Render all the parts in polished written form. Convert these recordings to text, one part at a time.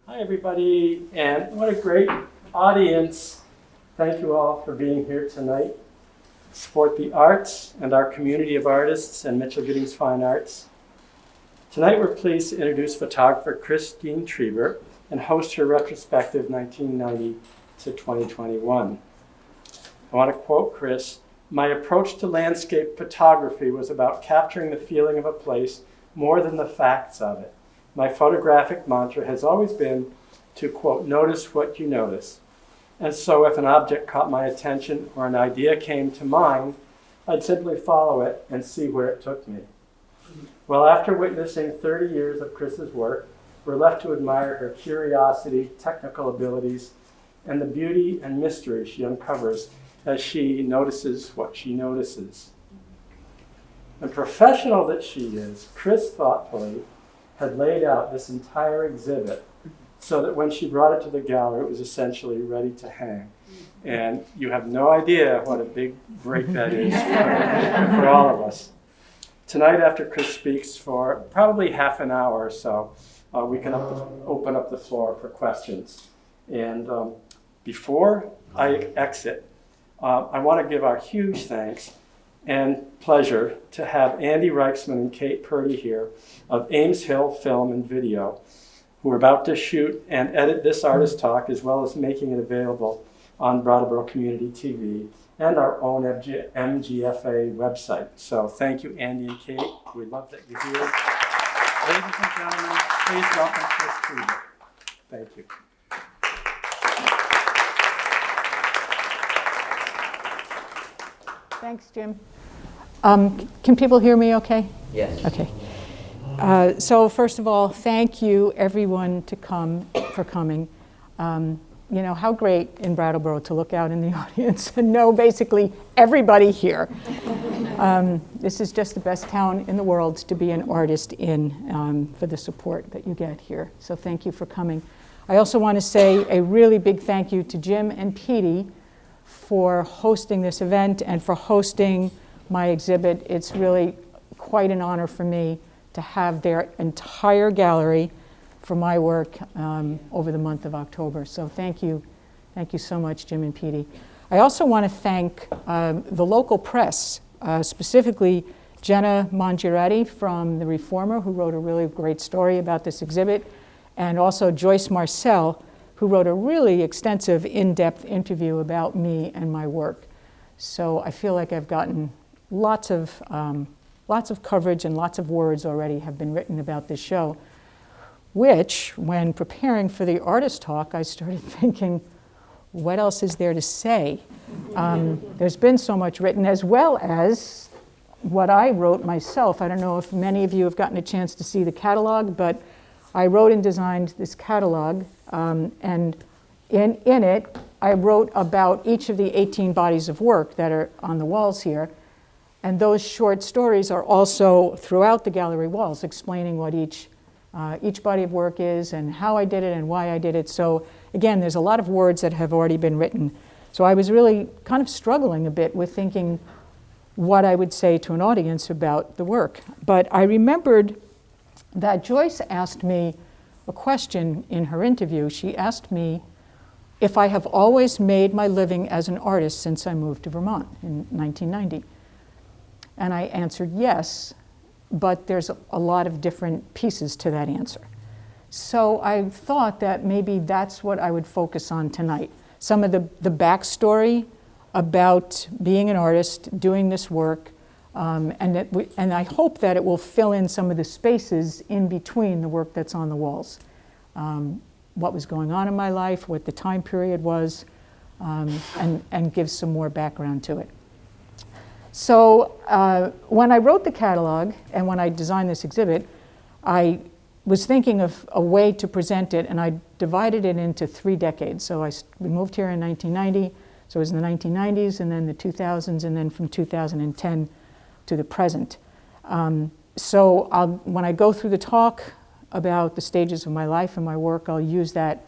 Hi, everybody, and what a great audience. Thank you all for being here tonight. Support the arts and our community of artists and Mitchell Giddings Fine Arts. Tonight, we're pleased to introduce photographer Christine Triebert and host her retrospective 1990 to 2021. I want to quote Chris, "My approach to landscape photography was about capturing the feeling of a place more than the facts of it. My photographic mantra has always been to, quote, notice what you notice. And so if an object caught my attention or an idea came to mind, I'd simply follow it and see where it took me." Well, after witnessing 30 years of Chris's work, we're left to admire her curiosity, technical abilities, and the beauty and mystery she uncovers as she notices what she notices. And professional that she is, Chris thoughtfully had laid out this entire exhibit so that when she brought it to the gallery, it was essentially ready to hang. And you have no idea what a big break that is for all of us. Tonight, after Chris speaks for probably half an hour or so, we can open up the floor for questions. And before I exit, I want to give our huge thanks and pleasure to have Andy Reichsman and Kate Purdy here of Ames Hill Film and Video, who are about to shoot and edit this artist talk, as well as making it available on Brattleboro Community TV and our own MGFA website. So thank you, Andy and Kate. We love that you're here. Ladies and gentlemen, please welcome Chris Triebert. Thank you. Thanks, Jim. Can people hear me okay? Yes. Okay. So first of all, thank you everyone for coming. You know, how great in Brattleboro to look out in the audience and know basically everybody here. This is just the best town in the world to be an artist in, for the support that you get here. So thank you for coming. I also want to say a really big thank you to Jim and Petey for hosting this event and for hosting my exhibit. It's really quite an honor for me to have their entire gallery for my work over the month of October. So thank you so much, Jim and Petey. I also want to thank the local press, specifically Jenna Mongiretti from The Reformer, who wrote a really great story about this exhibit, and also Joyce Marcel, who wrote a really extensive, in-depth interview about me and my work. So I feel like I've gotten lots of coverage and lots of words already have been written about this show, which, when preparing for the artist talk, I started thinking, what else is there to say? There's been so much written, as well as what I wrote myself. I don't know if many of you have gotten a chance to see the catalog, but I wrote and designed this catalog, and in it, I wrote about each of the 18 bodies of work that are on the walls here. And those short stories are also throughout the gallery walls, explaining what each body of work is and how I did it and why I did it. So again, there's a lot of words that have already been written. So I was really kind of struggling a bit with thinking what I would say to an audience about the work. But I remembered that Joyce asked me a question in her interview. She asked me if I have always made my living as an artist since I moved to Vermont in 1990. And I answered yes, but there's a lot of different pieces to that answer. So I thought that maybe that's what I would focus on tonight. Some of the backstory about being an artist, doing this work, and I hope that it will fill in some of the spaces in between the work that's on the walls. What was going on in my life, what the time period was, and give some more background to it. So when I wrote the catalog and when I designed this exhibit, I was thinking of a way to present it, and I divided it into 3 decades. So we moved here in 1990, so it was in the 1990s, and then the 2000s, and then from 2010 to the present. So when I go through the talk about the stages of my life and my work, I'll use that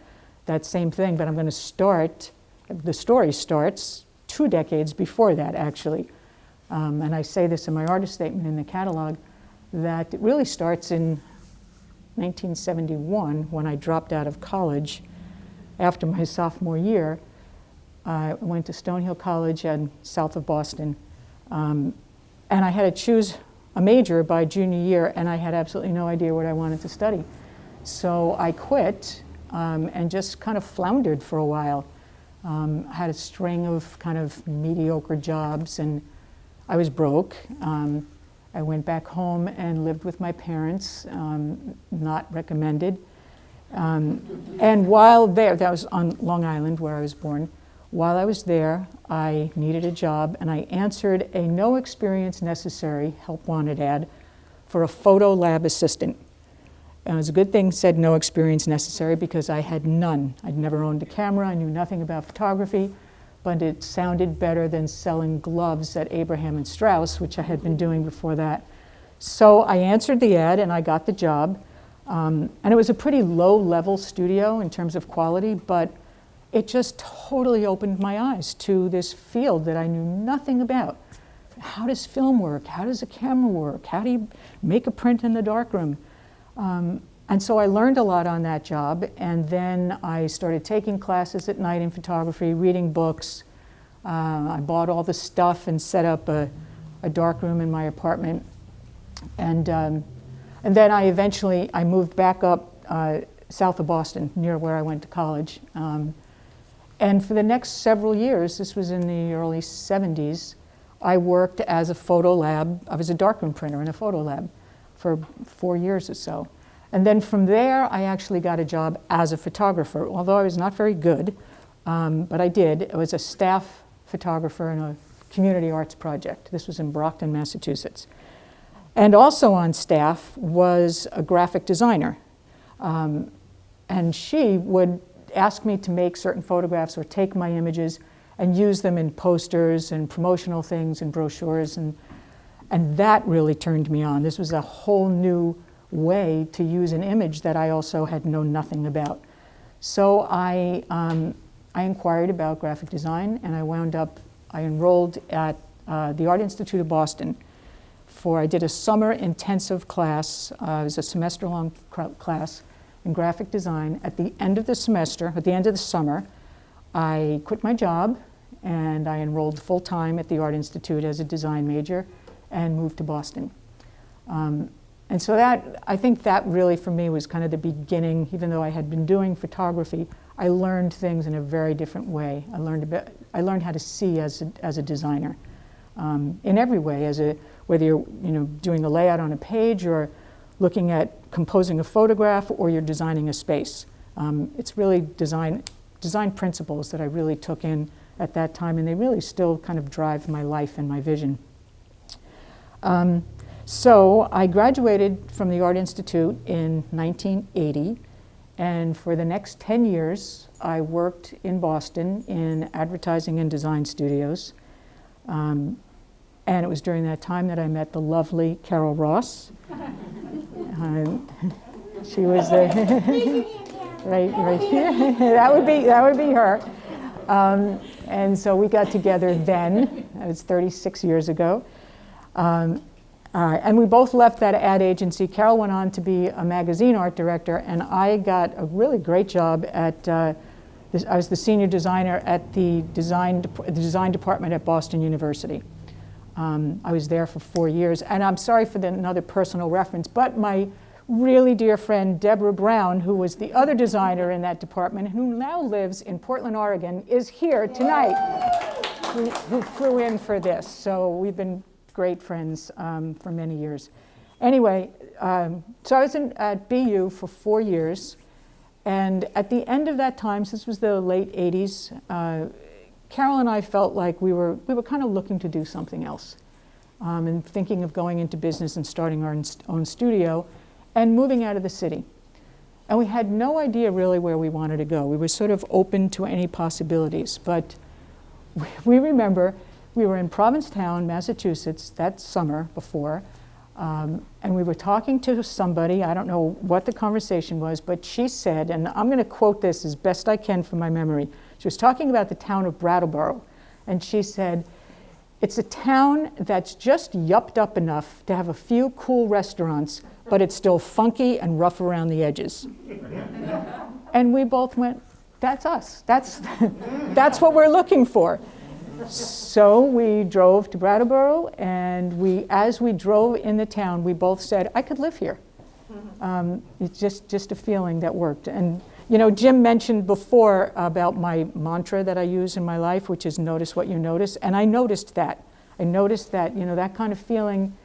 same thing, but I'm going to start, the story starts 2 decades before that, actually. And I say this in my artist statement in the catalog, that it really starts in 1971, when I dropped out of college after my sophomore year. I went to Stonehill College and south of Boston. And I had to choose a major by junior year, and I had absolutely no idea what I wanted to study. So I quit and just kind of floundered for a while. I had a string of kind of mediocre jobs, and I was broke. I went back home and lived with my parents, not recommended. And while there, that was on Long Island where I was born, while I was there, I needed a job, and I answered a no experience necessary help wanted ad for a photo lab assistant. And it was a good thing it said no experience necessary, because I had none. I'd never owned a camera, I knew nothing about photography, but it sounded better than selling gloves at Abraham and Straus, which I had been doing before that. So I answered the ad and I got the job. And it was a pretty low-level studio in terms of quality, but it just totally opened my eyes to this field that I knew nothing about. How does film work? How does a camera work? How do you make a print in the darkroom? And so I learned a lot on that job, and then I started taking classes at night in photography, reading books. I bought all the stuff and set up a darkroom in my apartment. And then I moved back up south of Boston, near where I went to college. And for the next several years, this was in the early 70s, I worked as a photo lab. I was a darkroom printer in a photo lab for 4 years or so. And then from there, I actually got a job as a photographer, although I was not very good, but I did. I was a staff photographer in a community arts project. This was in Brockton, Massachusetts. And also on staff was a graphic designer. And she would ask me to make certain photographs or take my images and use them in posters and promotional things and brochures. And that really turned me on. This was a whole new way to use an image that I also had known nothing about. So I inquired about graphic design, and I enrolled at the Art Institute of Boston I did a summer intensive class. It was a semester-long class in graphic design. At the end of the semester, at the end of the summer, I quit my job and I enrolled full-time at the Art Institute as a design major and moved to Boston. And so I think that really for me was kind of the beginning. Even though I had been doing photography, I learned things in a very different way. I learned how to see as a designer in every way, whether you're doing the layout on a page or looking at composing a photograph or you're designing a space. It's really design principles that I really took in at that time, and they really still kind of drive my life and my vision. So I graduated from the Art Institute in 1980, and for the next 10 years, I worked in Boston in advertising and design studios. And it was during that time that I met the lovely Carol Ross. She was there, right here. That would be her. And so we got together then. That was 36 years ago. And we both left that ad agency. Carol went on to be a magazine art director, and I got a really great job at. I was the senior designer at the design department at Boston University. I was there for 4 years, and I'm sorry for another personal reference, but my really dear friend Deborah Brown, who was the other designer in that department, who now lives in Portland, Oregon, is here tonight, who flew in for this. So we've been great friends for many years. Anyway, so I was at BU for 4 years, and at the end of that time, since this was the late 80s, Carol and I felt like we were kind of looking to do something else, and thinking of going into business and starting our own studio and moving out of the city. And we had no idea really where we wanted to go. We were sort of open to any possibilities, but we remember we were in Provincetown, Massachusetts, that summer before, and we were talking to somebody. I don't know what the conversation was, but she said, and I'm going to quote this as best I can from my memory. She was talking about the town of Brattleboro, and she said, "It's a town that's just yupped up enough to have a few cool restaurants, but it's still funky and rough around the edges. And we both went, that's us. That's what we're looking for. So we drove to Brattleboro, and as we drove in the town, we both said, I could live here. It's just a feeling that worked. And you know, Jim mentioned before about my mantra that I use in my life, which is notice what you notice. And I noticed that. I noticed that, you know, that kind of feeling,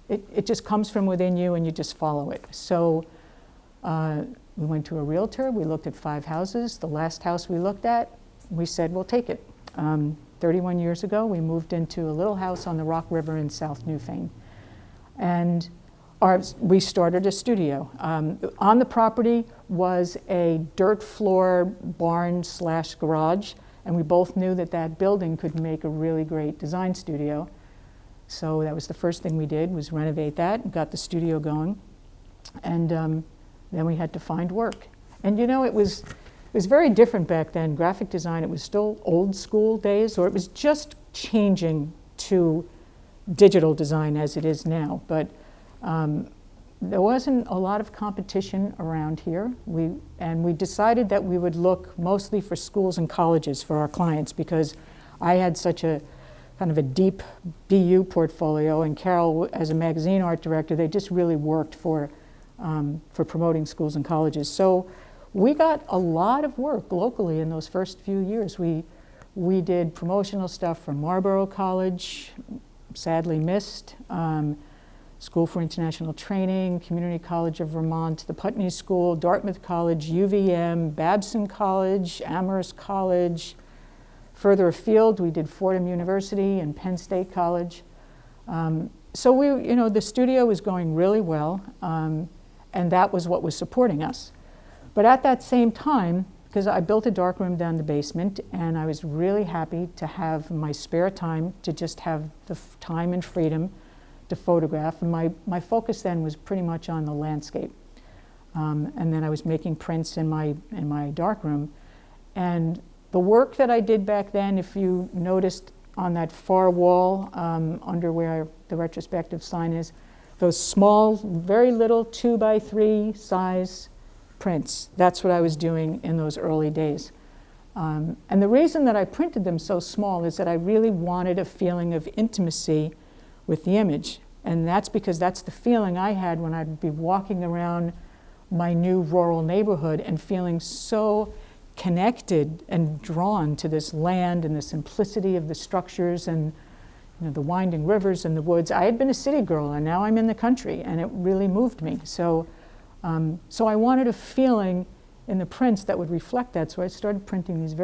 it just comes from within you and you just follow it. So we went to a realtor, we looked at 5 houses. The last house we looked at, we said, we'll take it. 31 years ago, we moved into a little house on the Rock River in South Newfane. And we started a studio. On the property was a dirt floor barn/garage, and we both knew that that building could make a really great design studio. So that was the first thing we did, was renovate that and got the studio going. And then we had to find work. And you know, it was very different back then. Graphic design, it was still old school days, or it was just changing to digital design as it is now. But there wasn't a lot of competition around here. We decided that we would look mostly for schools and colleges for our clients, because I had such a kind of a deep BU portfolio, and Carol, as a magazine art director, they just really worked for promoting schools and colleges. So we got a lot of work locally in those first few years. We did promotional stuff for Marlborough College, sadly missed, School for International Training, Community College of Vermont, the Putney School, Dartmouth College, UVM, Babson College, Amherst College. Further afield, we did Fordham University and Penn State College. So you know, the studio was going really well, and that was what was supporting us. But at that same time, because I built a darkroom down the basement, and I was really happy to have my spare time to just have the time and freedom to photograph. And my focus then was pretty much on the landscape. And then I was making prints in my darkroom. And the work that I did back then, if you noticed on that far wall under where the retrospective sign is, those small, very little 2x3 size prints, that's what I was doing in those early days. And the reason that I printed them so small is that I really wanted a feeling of intimacy with the image. And that's because that's the feeling I had when I'd be walking around my new rural neighborhood and feeling so connected and drawn to this land and the simplicity of the structures and, you know, the winding rivers and the woods. I had been a city girl, and now I'm in the country, and it really moved me. So I wanted a feeling in the prints that would reflect that, so I started printing these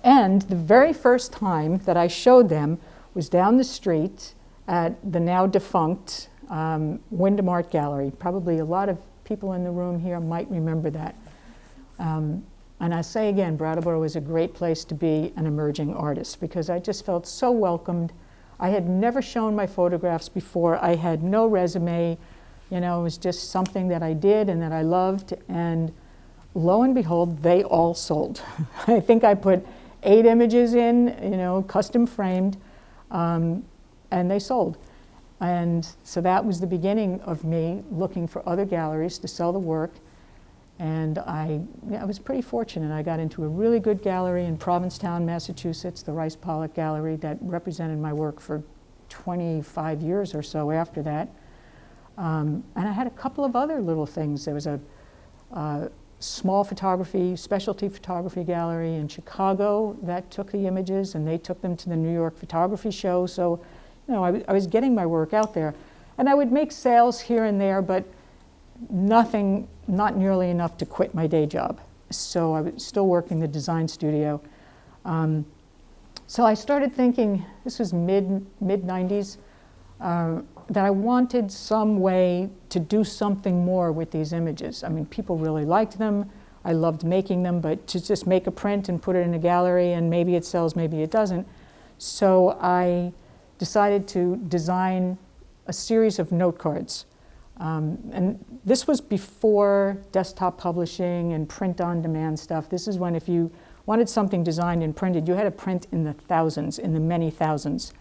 And the very first time that I showed them was down the street at the now defunct Wyndham Art Gallery. Probably a lot of people in the room here might remember that. And I say again, Brattleboro is a great place to be an emerging artist, because I just felt so welcomed. I had never shown my photographs before. I had no resume. You know, it was just something that I did and that I loved. And lo and behold, they all sold. I think I put 8 images in, you know, custom framed, and they sold. And so that was the beginning of me looking for other galleries to sell the work. And I was pretty fortunate. I got into a really good gallery in Provincetown, Massachusetts, the Rice Pollock Gallery, that represented my work for 25 years or so after that. And I had a couple of other little things. There was a small specialty photography gallery in Chicago that took the images, and they took them to the New York Photography Show. So, you know, I was getting my work out there. And I would make sales here and there, but not nearly enough to quit my day job. So I was still working the design studio. So I started thinking, this was mid-90s, that I wanted some way to do something more with these images. I mean, people really liked them. I loved making them, but to just make a print and put it in a gallery and maybe it sells, maybe it doesn't. So I decided to design a series of note cards. And this was before desktop publishing and print-on-demand stuff. This is when, if you wanted something designed and printed, you had to print in the thousands, in the many thousands.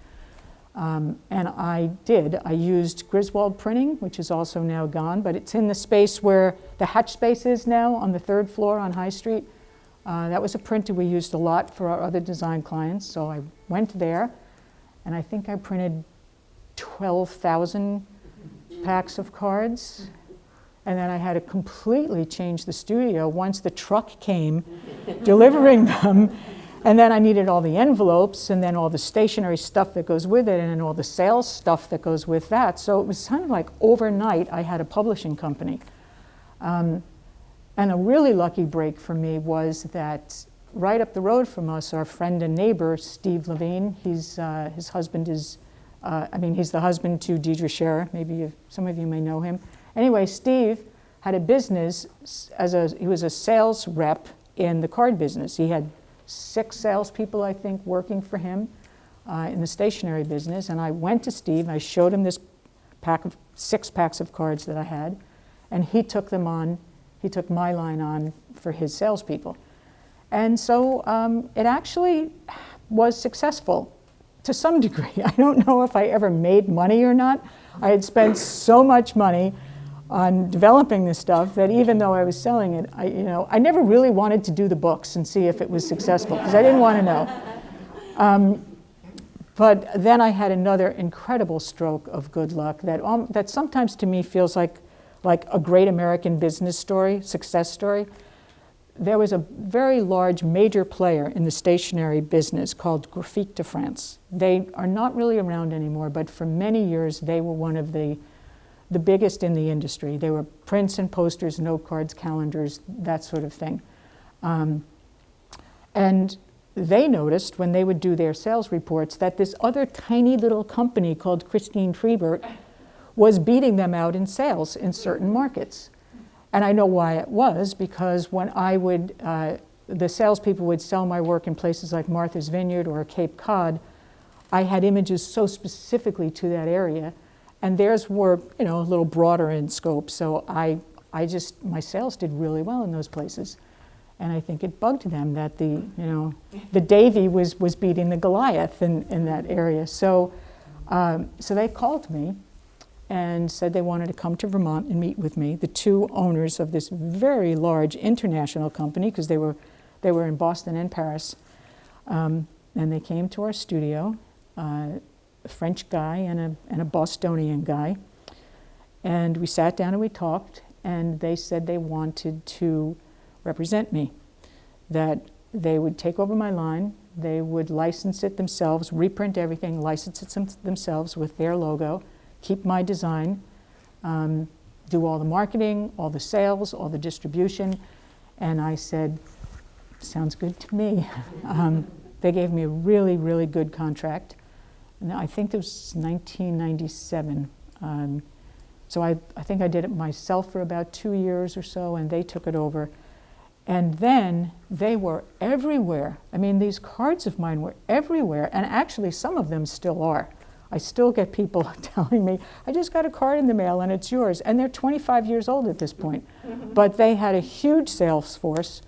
And I did. I used Griswold printing, which is also now gone, but it's in the space where the hatch space is now on the 3rd floor on High Street. That was a printer we used a lot for our other design clients, so I went there, and I think I printed 12,000 packs of cards. And then I had to completely change the studio once the truck came delivering them. And then I needed all the envelopes and then all the stationery stuff that goes with it and then all the sales stuff that goes with that. So it was kind of like overnight I had a publishing company. And a really lucky break for me was that right up the road from us, our friend and neighbor, Steve Levine, his husband is, he's the husband to Deidre Scherer. Maybe some of you may know him. Anyway, Steve had a business he was a sales rep in the card business. He had 6 salespeople, I think, working for him in the stationery business. And I went to Steve, I showed him this 6 packs of cards that I had, and he took my line on for his salespeople. And so it actually was successful to some degree. I don't know if I ever made money or not. I had spent so much money on developing this stuff that even though I was selling it, I never really wanted to do the books and see if it was successful because I didn't want to know. But then I had another incredible stroke of good luck that sometimes to me feels like a great American business story, success story. There was a very large major player in the stationery business called Graphique de France. They are not really around anymore, but for many years they were one of the biggest in the industry. They were prints and posters, note cards, calendars, that sort of thing. And they noticed when they would do their sales reports that this other tiny little company called Christine Triebert was beating them out in sales in certain markets. And I know why it was, because when the salespeople would sell my work in places like Martha's Vineyard or Cape Cod, I had images so specifically to that area, and theirs were, a little broader in scope. So my sales did really well in those places. And I think it bugged them that the Davy was beating the Goliath in that area. So they called me and said they wanted to come to Vermont and meet with me, the 2 owners of this very large international company, because they were in Boston and Paris. And they came to our studio, a French guy and a Bostonian guy. And we sat down and we talked, and they said they wanted to represent me, that they would take over my line, they would license it themselves, reprint everything, license it themselves with their logo, keep my design, do all the marketing, all the sales, all the distribution. And I said, sounds good to me. They gave me a really, really good contract. And I think it was 1997. So I think I did it myself for about 2 years or so, and they took it over. And then they were everywhere. I mean, these cards of mine were everywhere, and actually some of them still are. I still get people telling me, I just got a card in the mail and it's yours. And they're 25 years old at this point. But they had a huge sales force,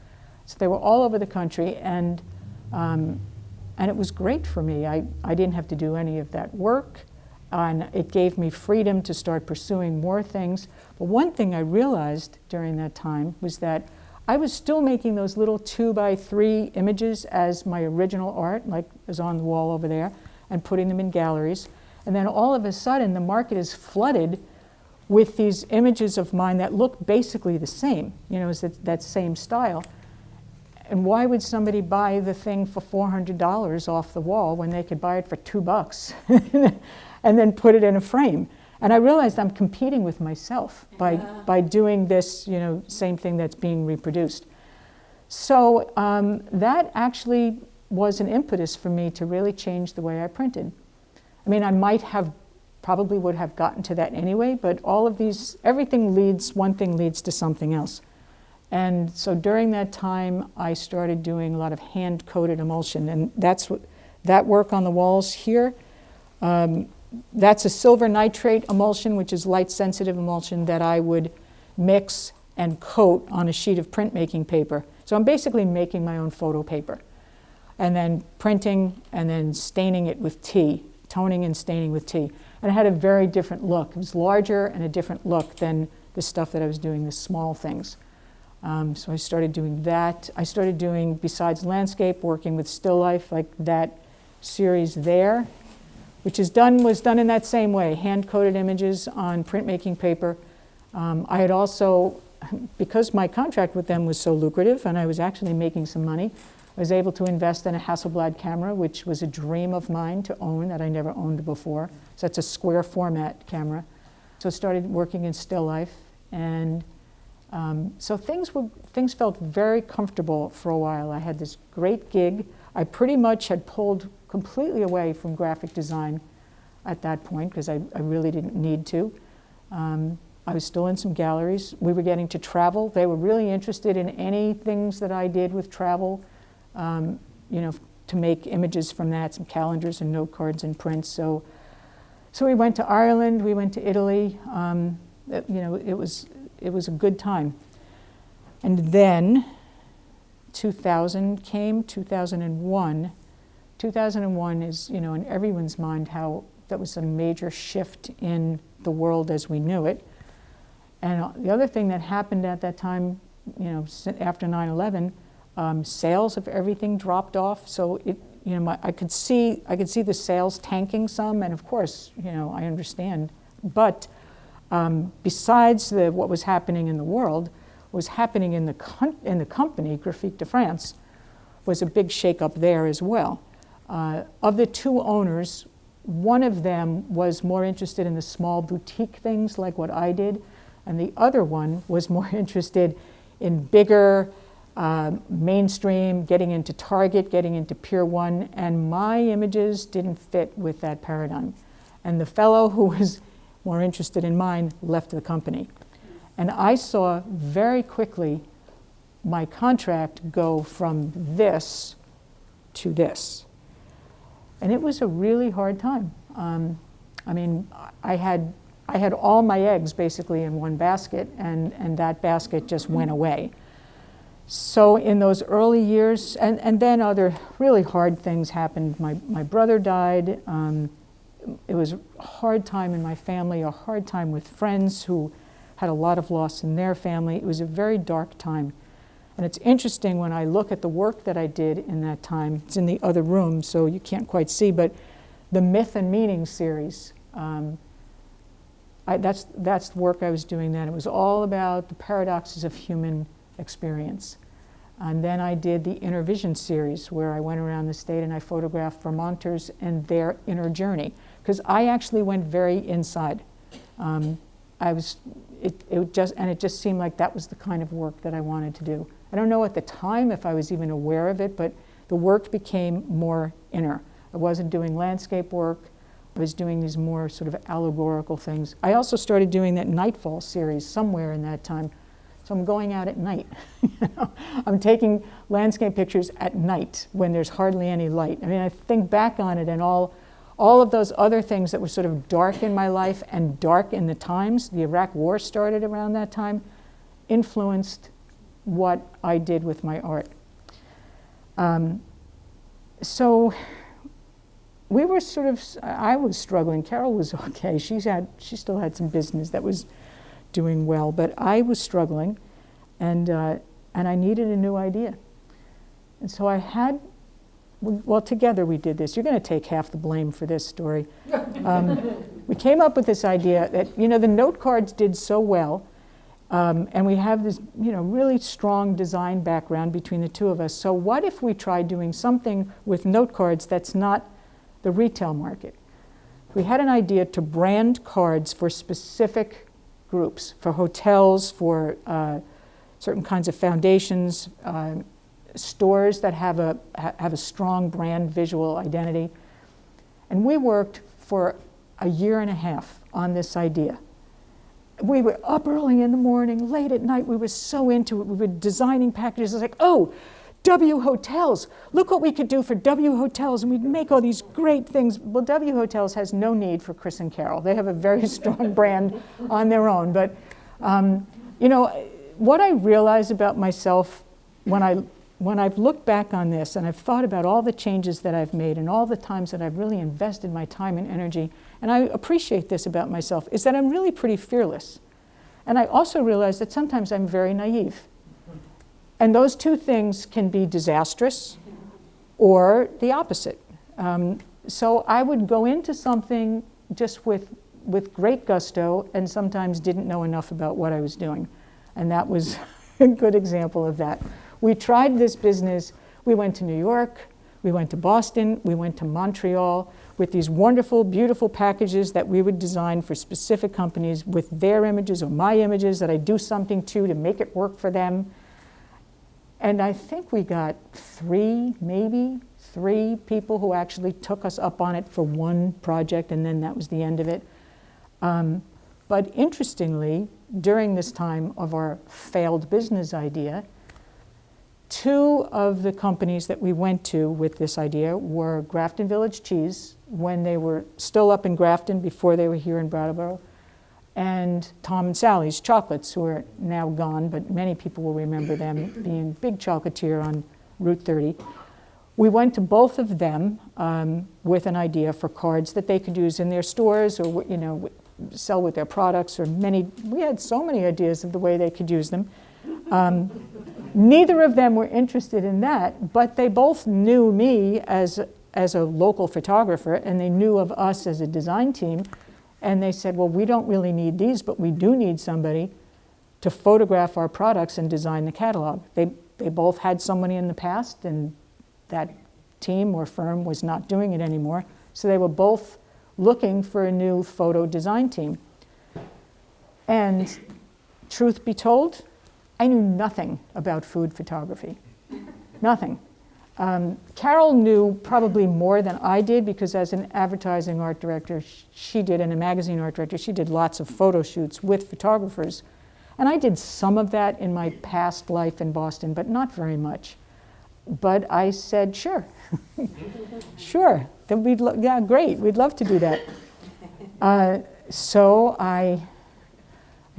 so they were all over the country, and it was great for me. I didn't have to do any of that work, and it gave me freedom to start pursuing more things. But one thing I realized during that time was that I was still making those little 2x3 images as my original art, like is on the wall over there, and putting them in galleries. And then all of a sudden, the market is flooded with these images of mine that look basically the same, as that same style. And why would somebody buy the thing for $400 off the wall when they could buy it for $2 and then put it in a frame? And I realized I'm competing with myself by doing this, same thing that's being reproduced. So that actually was an impetus for me to really change the way I printed. I mean, I probably would have gotten to that anyway, but all of these, one thing leads to something else. And so during that time, I started doing a lot of hand-coated emulsion, and that work on the walls here, that's a silver nitrate emulsion, which is light-sensitive emulsion that I would mix and coat on a sheet of printmaking paper. So I'm basically making my own photo paper, and then printing and then staining it with tea toning and staining with tea. And it had a very different look. It was larger and a different look than the stuff that I was doing, the small things. So I started doing that. I started doing, besides landscape, working with still life, like that series there, which was done in that same way, hand-coded images on printmaking paper. I had also, because my contract with them was so lucrative and I was actually making some money, I was able to invest in a Hasselblad camera, which was a dream of mine to own that I never owned before. So it's a square format camera. So I started working in still life, and so things felt very comfortable for a while. I had this great gig. I pretty much had pulled completely away from graphic design at that point because I really didn't need to. I was still in some galleries. We were getting to travel. They were really interested in any things that I did with travel, to make images from that, some calendars and note cards and prints. So we went to Ireland, we went to Italy. It was a good time. And then 2000 came, 2001. 2001 is, in everyone's mind, how that was a major shift in the world as we knew it. And the other thing that happened at that time, after 9/11, sales of everything dropped off. So I could see the sales tanking some, and of course, I understand. But besides what was happening in the world, what was happening in the company, Graphique de France, was a big shakeup there as well. Of the two owners, one of them was more interested in the small boutique things like what I did, and the other one was more interested in bigger, mainstream, getting into Target, getting into Pier 1, and my images didn't fit with that paradigm. And the fellow who was more interested in mine left the company. And I saw very quickly my contract go from this to this. And it was a really hard time. I had all my eggs basically in one basket, and that basket just went away. So in those early years, and then other really hard things happened. My brother died. It was a hard time in my family, a hard time with friends who had a lot of loss in their family. It was a very dark time. And it's interesting when I look at the work that I did in that time. It's in the other room, so you can't quite see, but the Myth and Meaning series, that's the work I was doing then. It was all about the paradoxes of human experience. And then I did the Inner Vision series, where I went around the state and I photographed Vermonters and their inner journey, because I actually went very inside. It just seemed like that was the kind of work that I wanted to do. I don't know at the time if I was even aware of it, but the work became more inner. I wasn't doing landscape work. I was doing these more sort of allegorical things. I also started doing that Nightfall series somewhere in that time. So I'm going out at night. I'm taking landscape pictures at night when there's hardly any light. I mean, I think back on it, and all of those other things that were sort of dark in my life and dark in the times, the Iraq War started around that time, influenced what I did with my art. So we were sort of, I was struggling. Carol was okay. She still had some business that was doing well, but I was struggling, and I needed a new idea. And so together we did this. You're going to take half the blame for this story. We came up with this idea that, the note cards did so well, and we have this, really strong design background between the two of us. So what if we tried doing something with note cards that's not the retail market? We had an idea to brand cards for specific groups, for hotels, for certain kinds of foundations, stores that have a strong brand visual identity. And we worked for a year and a half on this idea. We were up early in the morning, late at night. We were so into it. We were designing packages. It was like, oh, W Hotels. Look what we could do for W Hotels. And we'd make all these great things. Well, W Hotels has no need for Chris and Carol. They have a very strong brand on their own. But, what I realized about myself when I when I've looked back on this and I've thought about all the changes that I've made and all the times that I've really invested my time and energy, and I appreciate this about myself, is that I'm really pretty fearless. And I also realize that sometimes I'm very naive. And those two things can be disastrous or the opposite. So I would go into something just with great gusto and sometimes didn't know enough about what I was doing. And that was a good example of that. We tried this business. We went to New York, we went to Boston, we went to Montreal with these wonderful, beautiful packages that we would design for specific companies with their images or my images that I do something to make it work for them. And I think we got maybe three people who actually took us up on it for one project, and then that was the end of it. But interestingly, during this time of our failed business idea, two of the companies that we went to with this idea were Grafton Village Cheese, when they were still up in Grafton before they were here in Brattleboro, and Tom and Sally's Chocolates, who are now gone, but many people will remember them being big chocolatier on Route 30. We went to both of them with an idea for cards that they could use in their stores or sell with their products, or we had so many ideas of the way they could use them. Neither of them were interested in that, but they both knew me as a local photographer, and they knew of us as a design team. And they said, well, we don't really need these, but we do need somebody to photograph our products and design the catalog. They both had somebody in the past, and that team or firm was not doing it anymore. So they were both looking for a new photo design team. And truth be told, I knew nothing about food photography, nothing. Carol knew probably more than I did, because as an advertising art director, and a magazine art director, she did lots of photo shoots with photographers. And I did some of that in my past life in Boston, but not very much. But I said, sure, sure, yeah, great, we'd love to do that. So I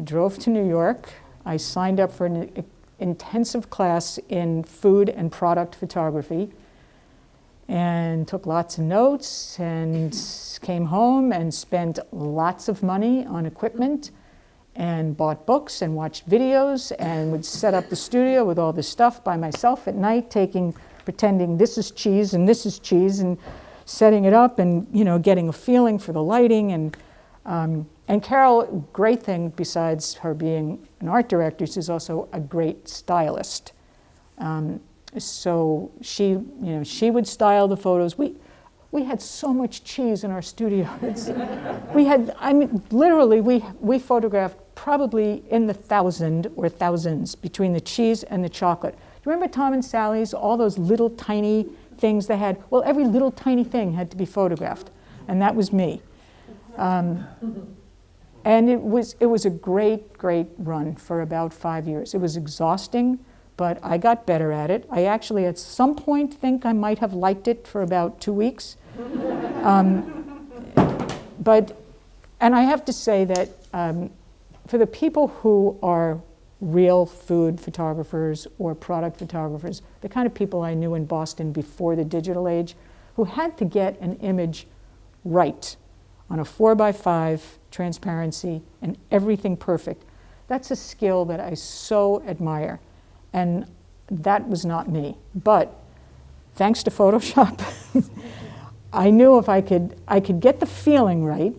drove to New York. I signed up for an intensive class in food and product photography and took lots of notes and came home and spent lots of money on equipment and bought books and watched videos and would set up the studio with all this stuff by myself at night, pretending this is cheese and setting it up and getting a feeling for the lighting. And Carol, great thing besides her being an art director, she's also a great stylist. So she would style the photos. We had so much cheese in our studio. Literally, we photographed probably in the thousands between the cheese and the chocolate. Do you remember Tom and Sally's, all those little tiny things they had? Well, every little tiny thing had to be photographed, and that was me. And it was a great run for about 5 years. It was exhausting, but I got better at it. I actually at some point think I might have liked it for about 2 weeks. And I have to say that for the people who are real food photographers or product photographers, the kind of people I knew in Boston before the digital age, who had to get an image right on a 4x5 transparency and everything perfect, that's a skill that I so admire. And that was not me. But thanks to Photoshop, I knew if I could get the feeling right,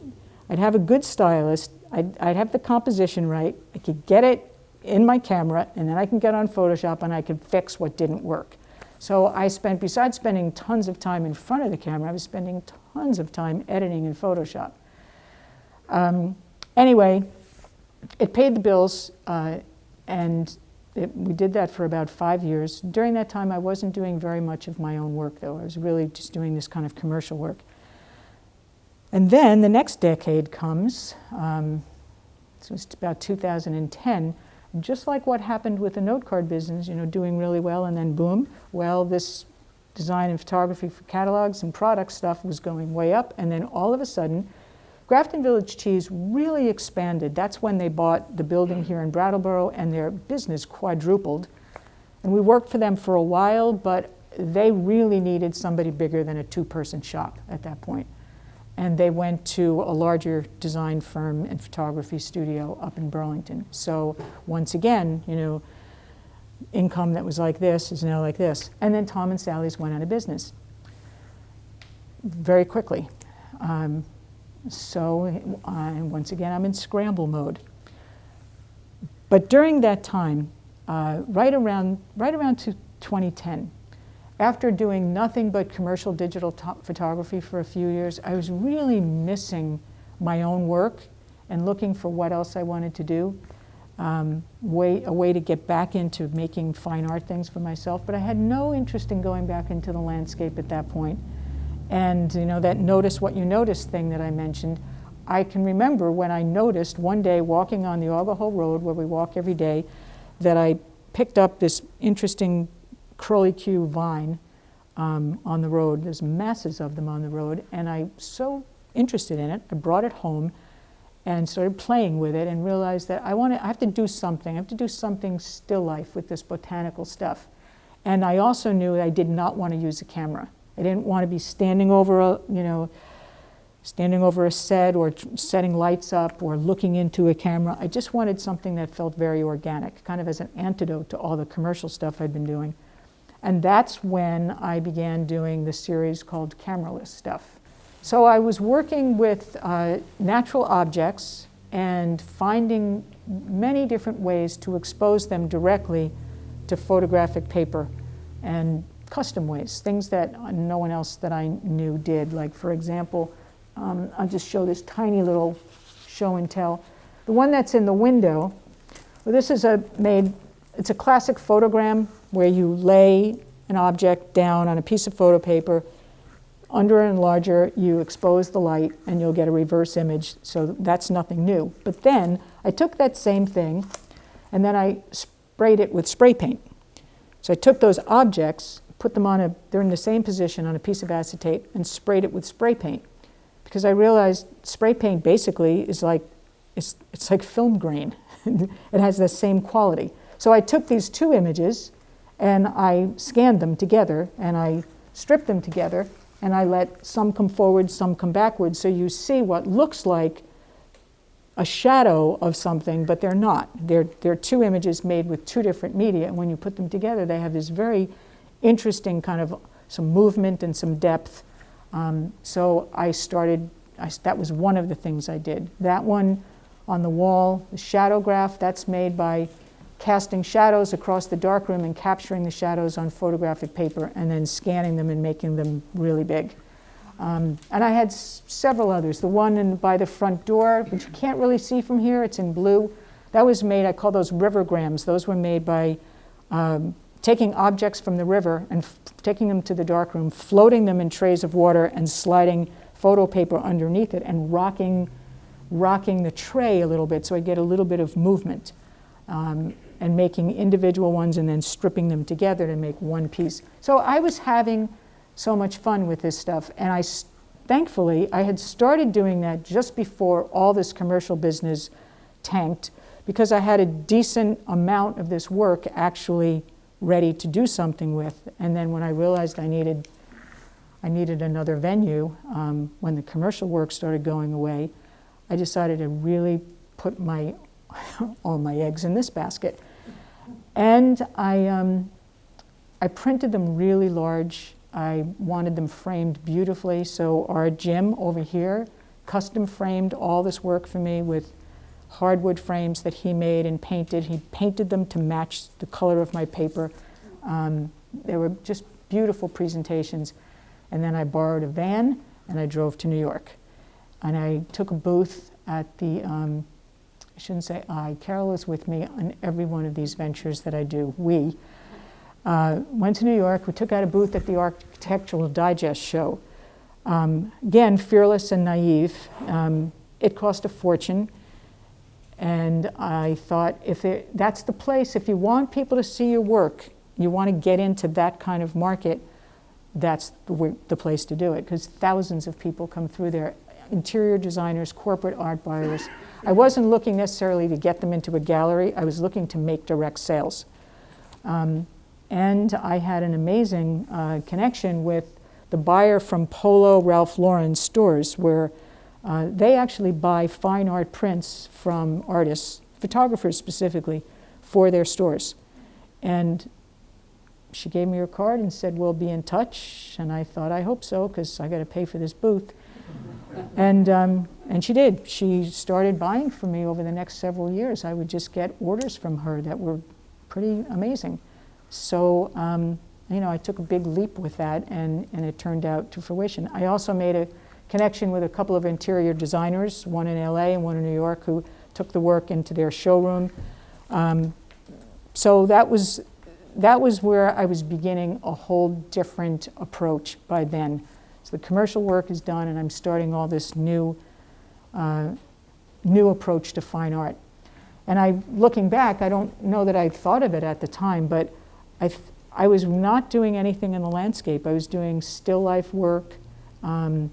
I'd have a good stylist, I'd have the composition right, I could get it in my camera, and then I can get on Photoshop and I could fix what didn't work. So I spent, besides spending tons of time in front of the camera, I was spending tons of time editing in Photoshop. Anyway, it paid the bills, and we did that for about 5 years. During that time, I wasn't doing very much of my own work, though. I was really just doing this kind of commercial work. And then the next decade comes. It was about 2010. Just like what happened with the note card business, doing really well, and then boom. Well, this design and photography for catalogs and product stuff was going way up, and then all of a sudden, Grafton Village Cheese really expanded. That's when they bought the building here in Brattleboro, and their business quadrupled. And we worked for them for a while, but they really needed somebody bigger than a two-person shop at that point. And they went to a larger design firm and photography studio up in Burlington. So once again, you know, income that was like this is now like this. And then Tom and Sally's went out of business very quickly. Once again, I'm in scramble mode. But during that time, right around 2010, after doing nothing but commercial digital photography for a few years, I was really missing my own work and looking for what else I wanted to do, a way to get back into making fine art things for myself. But I had no interest in going back into the landscape at that point. And you know, that notice what you notice thing that I mentioned, I can remember when I noticed one day walking on the Auger Hole Road, where we walk every day, that I picked up this interesting curlicue vine on the road. There's masses of them on the road, and I'm so interested in it, I brought it home and started playing with it and realized that I have to do something. I have to do something still life with this botanical stuff. And I also knew that I did not want to use a camera. I didn't want to be standing over a set or setting lights up or looking into a camera. I just wanted something that felt very organic, kind of as an antidote to all the commercial stuff I'd been doing. And that's when I began doing the series called Cameraless Stuff. So I was working with natural objects and finding many different ways to expose them directly to photographic paper, and custom ways, things that no one else that I knew did. Like, for example, I'll just show this tiny little show and tell. The one that's in the window, well, this is it's a classic photogram where you lay an object down on a piece of photo paper. Under an enlarger, you expose the light and you'll get a reverse image, so that's nothing new. But then I took that same thing and then I sprayed it with spray paint. So I took those objects, put them they're in the same position on a piece of acetate, and sprayed it with spray paint. Because I realized spray paint basically is like, it's like film grain. It has the same quality. So I took these two images and I scanned them together and I stripped them together and I let some come forward, some come backwards, so you see what looks like a shadow of something, but they're not. They're two images made with two different media, and when you put them together, they have this very interesting kind of some movement and some depth. So that was one of the things I did. That one on the wall, the shadow graph, that's made by casting shadows across the darkroom and capturing the shadows on photographic paper and then scanning them and making them really big. And I had several others. The one by the front door, which you can't really see from here, it's in blue. That was made, I call those rivergrams. Those were made by taking objects from the river and taking them to the darkroom, floating them in trays of water and sliding photo paper underneath it and rocking the tray a little bit so I get a little bit of movement, and making individual ones and then stripping them together to make one piece. So I was having so much fun with this stuff, and thankfully I had started doing that just before all this commercial business tanked, because I had a decent amount of this work actually ready to do something with. And then when I realized I needed another venue, when the commercial work started going away, I decided to really put all my eggs in this basket. And I printed them really large. I wanted them framed beautifully. So our Jim over here custom framed all this work for me with hardwood frames that he made and painted. He painted them to match the color of my paper. They were just beautiful presentations. And then I borrowed a van and I drove to New York. And I took a booth at the, I shouldn't say Carol was with me on every one of these ventures that I do. We went to New York. We took out a booth at the Architectural Digest show. Again, fearless and naive. It cost a fortune. And I thought, that's the place, if you want people to see your work, you want to get into that kind of market, that's the place to do it, because thousands of people come through there, interior designers, corporate art buyers. I wasn't looking necessarily to get them into a gallery. I was looking to make direct sales. and I had an amazing connection with the buyer from Polo Ralph Lauren stores, where they actually buy fine art prints from artists, photographers specifically, for their stores. And she gave me her card and said, we'll be in touch. And I thought, I hope so, because I got to pay for this booth. And she did. She started buying from me over the next several years. I would just get orders from her that were pretty amazing. So, I took a big leap with that, and it turned out to fruition. I also made a connection with a couple of interior designers, one in LA and one in New York, who took the work into their showroom. So that was where I was beginning a whole different approach by then. So the commercial work is done, and I'm starting all this new approach to fine art. And looking back, I don't know that I thought of it at the time, but I was not doing anything in the landscape. I was doing still life work. I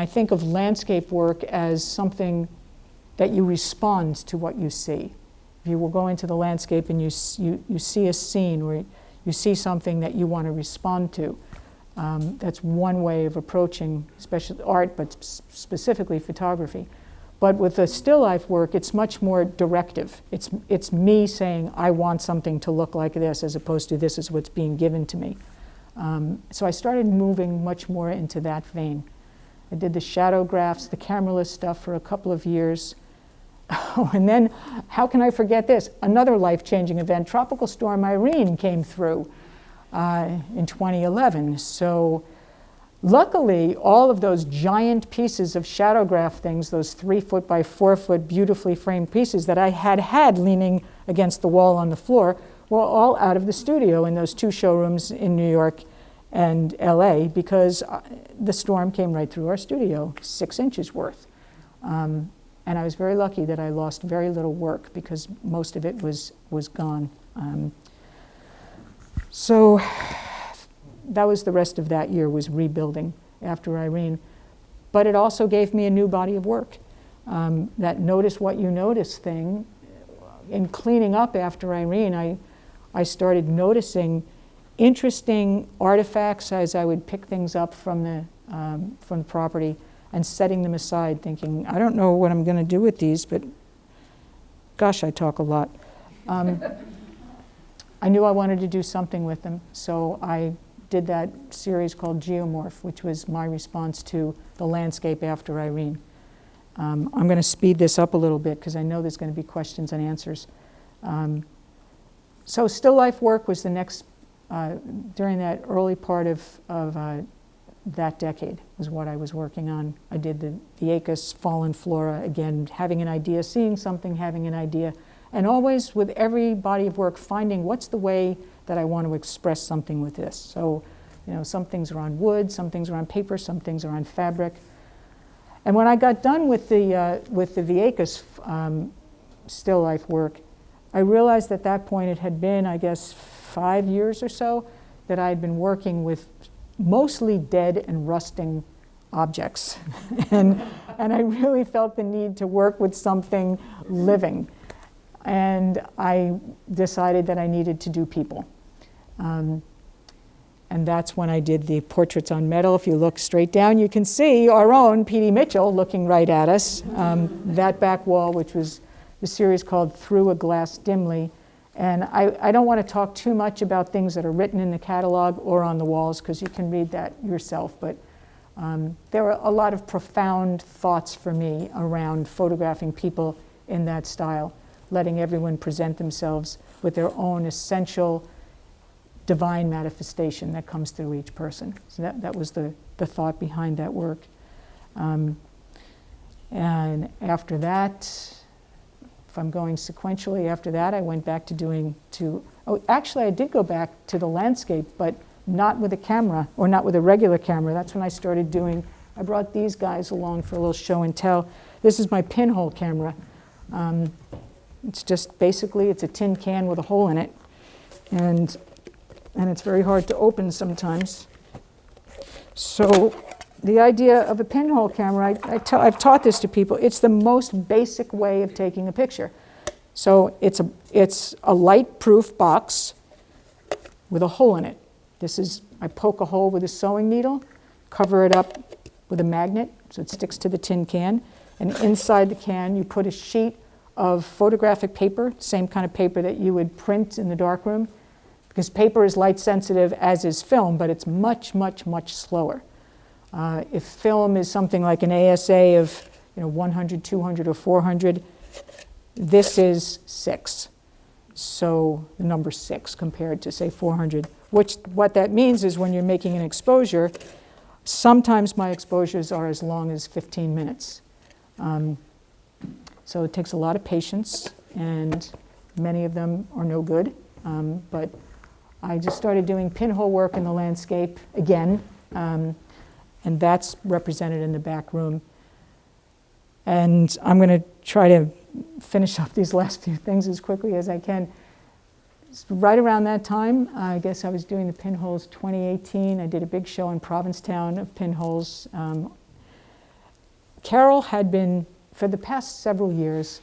think of landscape work as something that you respond to what you see. If you will go into the landscape and you see a scene or you see something that you want to respond to, that's one way of approaching, especially art, but specifically photography. But with the still life work, it's much more directive. It's me saying, I want something to look like this, as opposed to this is what's being given to me. So I started moving much more into that vein. I did the shadow graphs, the cameraless stuff for a couple of years. Oh, and then, how can I forget this? Another life-changing event, Tropical Storm Irene came through in 2011. So luckily, all of those giant pieces of shadow graph things, those 3-foot by 4-foot beautifully framed pieces that I had leaning against the wall on the floor, were all out of the studio in those 2 showrooms in New York and LA, because the storm came right through our studio, 6 inches worth. And I was very lucky that I lost very little work, because most of it was gone. So that was the rest of that year, was rebuilding after Irene. But it also gave me a new body of work. That notice what you notice thing. In cleaning up after Irene, I started noticing interesting artifacts as I would pick things up from the property and setting them aside, thinking, I don't know what I'm going to do with these, but gosh, I talk a lot. I knew I wanted to do something with them, so I did that series called Geomorph, which was my response to the landscape after Irene. I'm going to speed this up a little bit, because I know there's going to be questions and answers. So still life work was the next, during that early part of that decade was what I was working on. I did the Viecas, fallen flora, again, having an idea, seeing something, having an idea, and always with every body of work finding what's the way that I want to express something with this. So, some things are on wood, some things are on paper, some things are on fabric. And when I got done with the Viecas still life work, I realized at that point it had been, I guess, 5 years or so that I had been working with mostly dead and rusting objects. and I really felt the need to work with something living. And I decided that I needed to do people. And that's when I did the portraits on metal. If you look straight down, you can see our own P.D. Mitchell looking right at us. That back wall, which was the series called Through a Glass Dimly. And I don't want to talk too much about things that are written in the catalog or on the walls, because you can read that yourself. But there were a lot of profound thoughts for me around photographing people in that style, letting everyone present themselves with their own essential divine manifestation that comes through each person. So that was the thought behind that work. And after that, if I'm going sequentially, after that I went back actually I did go back to the landscape, but not with a camera, or not with a regular camera. That's when I started doing, I brought these guys along for a little show and tell. This is my Pinhole Camera. It's just basically, it's a tin can with a hole in it. And it's very hard to open sometimes. So the idea of a pinhole camera, I've taught this to people, it's the most basic way of taking a picture. So it's a light-proof box with a hole in it. I poke a hole with a sewing needle, cover it up with a magnet so it sticks to the tin can, and inside the can you put a sheet of photographic paper, same kind of paper that you would print in the darkroom, because paper is light sensitive as is film, but it's much, much, much slower. If film is something like an ASA of 100, 200, or 400, this is 6. So the number 6 compared to, say, 400. What that means is when you're making an exposure, sometimes my exposures are as long as 15 minutes. So it takes a lot of patience, and many of them are no good. But I just started doing pinhole work in the landscape again, and that's represented in the back room. And I'm going to try to finish up these last few things as quickly as I can. Right around that time, I guess I was doing the pinholes 2018. I did a big show in Provincetown of pinholes. Carol had been, for the past several years,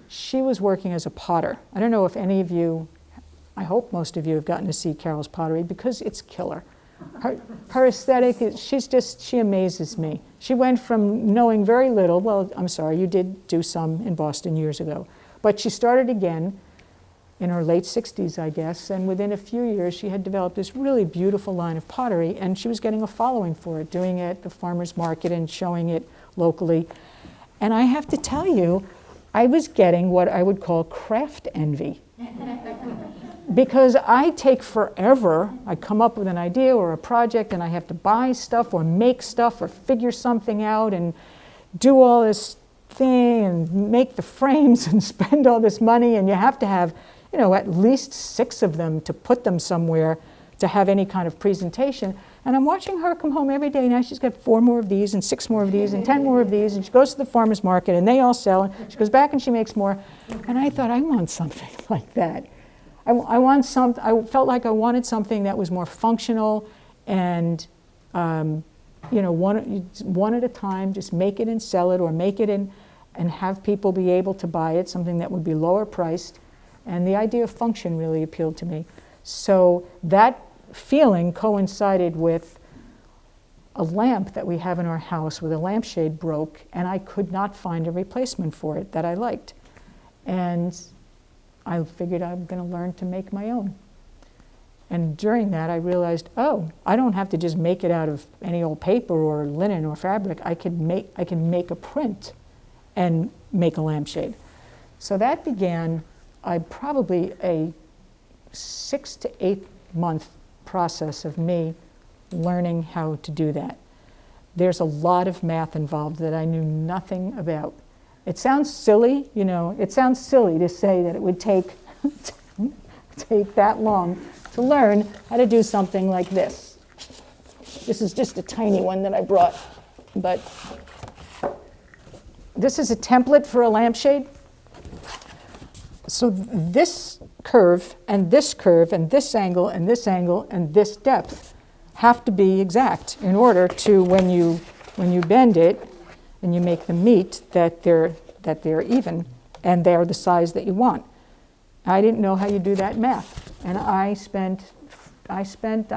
she was working as a potter. I don't know if any of you, I hope most of you have gotten to see Carol's pottery because it's killer. Her aesthetic, she amazes me. She went from knowing very little, well, I'm sorry, you did do some in Boston years ago, but she started again in her late 60s, I guess, and within a few years she had developed this really beautiful line of pottery, and she was getting a following for it, doing it at the farmer's market and showing it locally. And I have to tell you, I was getting what I would call craft envy. Because I take forever. I come up with an idea or a project and I have to buy stuff or make stuff or figure something out and do all this thing and make the frames and spend all this money, and you have to have at least 6 of them to put them somewhere to have any kind of presentation. And I'm watching her come home every day. Now she's got 4 more of these and 6 more of these and 10 more of these, and she goes to the farmer's market and they all sell, and she goes back and she makes more. And I thought, I want something like that. I felt like I wanted something that was more functional and one at a time, just make it and sell it, or make it and have people be able to buy it, something that would be lower priced. And the idea of function really appealed to me. So that feeling coincided with a lamp that we have in our house where the lampshade broke, and I could not find a replacement for it that I liked. And I figured I'm going to learn to make my own. And during that, I realized, I don't have to just make it out of any old paper or linen or fabric. I can make a print and make a lampshade. So that began probably a 6 to 8 month process of me learning how to do that. There's a lot of math involved that I knew nothing about. It sounds silly, it sounds silly to say that it would take that long to learn how to do something like this. This is just a tiny one that I brought, but this is a template for a lampshade. So this curve and this curve and this angle and this angle and this depth have to be exact in order to, when you bend it and you make them meet, that they're even and they're the size that you want. I didn't know how you do that math, and I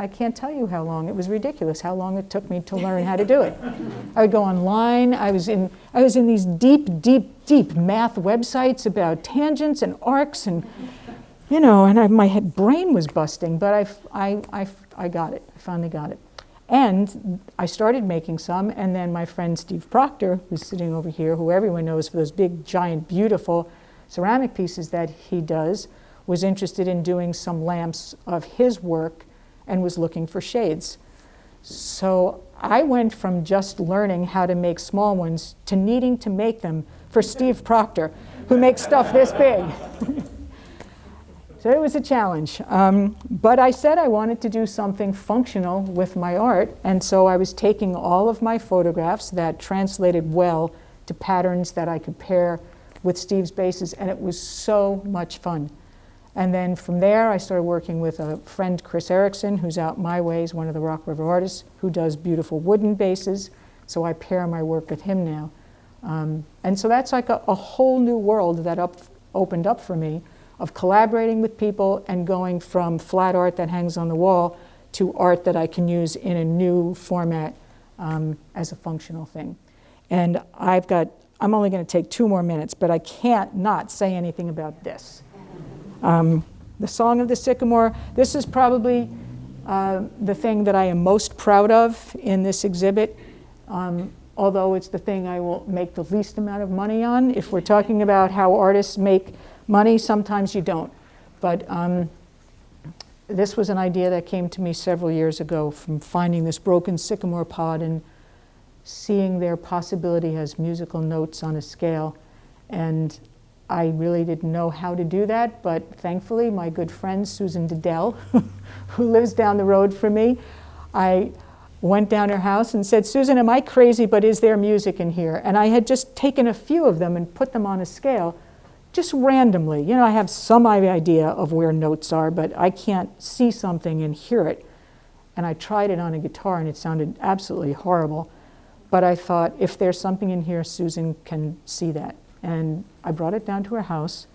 can't tell you how long. It was ridiculous how long it took me to learn how to do it. I would go online. I was in these deep math websites about tangents and arcs, and my brain was busting, but I got it. I finally got it. And I started making some, and then my friend Steve Proctor, who's sitting over here, who everyone knows for those big, giant, beautiful ceramic pieces that he does, was interested in doing some lamps of his work and was looking for shades. So I went from just learning how to make small ones to needing to make them for Steve Proctor, who makes stuff this big. So it was a challenge. But I said I wanted to do something functional with my art, and so I was taking all of my photographs that translated well to patterns that I could pair with Steve's bases, and it was so much fun. And then from there, I started working with a friend, Chris Erickson, who's out my way. He's one of the Rock River artists who does beautiful wooden bases. So I pair my work with him now. And so that's like a whole new world that opened up for me of collaborating with people and going from flat art that hangs on the wall to art that I can use in a new format as a functional thing. And I'm only going to take 2 more minutes, but I can't not say anything about this. The Song of the Sycamore, this is probably the thing that I am most proud of in this exhibit, although it's the thing I will make the least amount of money on. If we're talking about how artists make money, sometimes you don't. But this was an idea that came to me several years ago from finding this broken sycamore pod and seeing their possibility as musical notes on a scale. And I really didn't know how to do that, but thankfully my good friend Susan Dedell, who lives down the road from me, I went down her house and said, Susan, am I crazy, but is there music in here? And I had just taken a few of them and put them on a scale, just randomly. You know, I have some idea of where notes are, but I can't see something and hear it. And I tried it on a guitar and it sounded absolutely horrible. But I thought, if there's something in here, Susan can see that. And I brought it down to her house,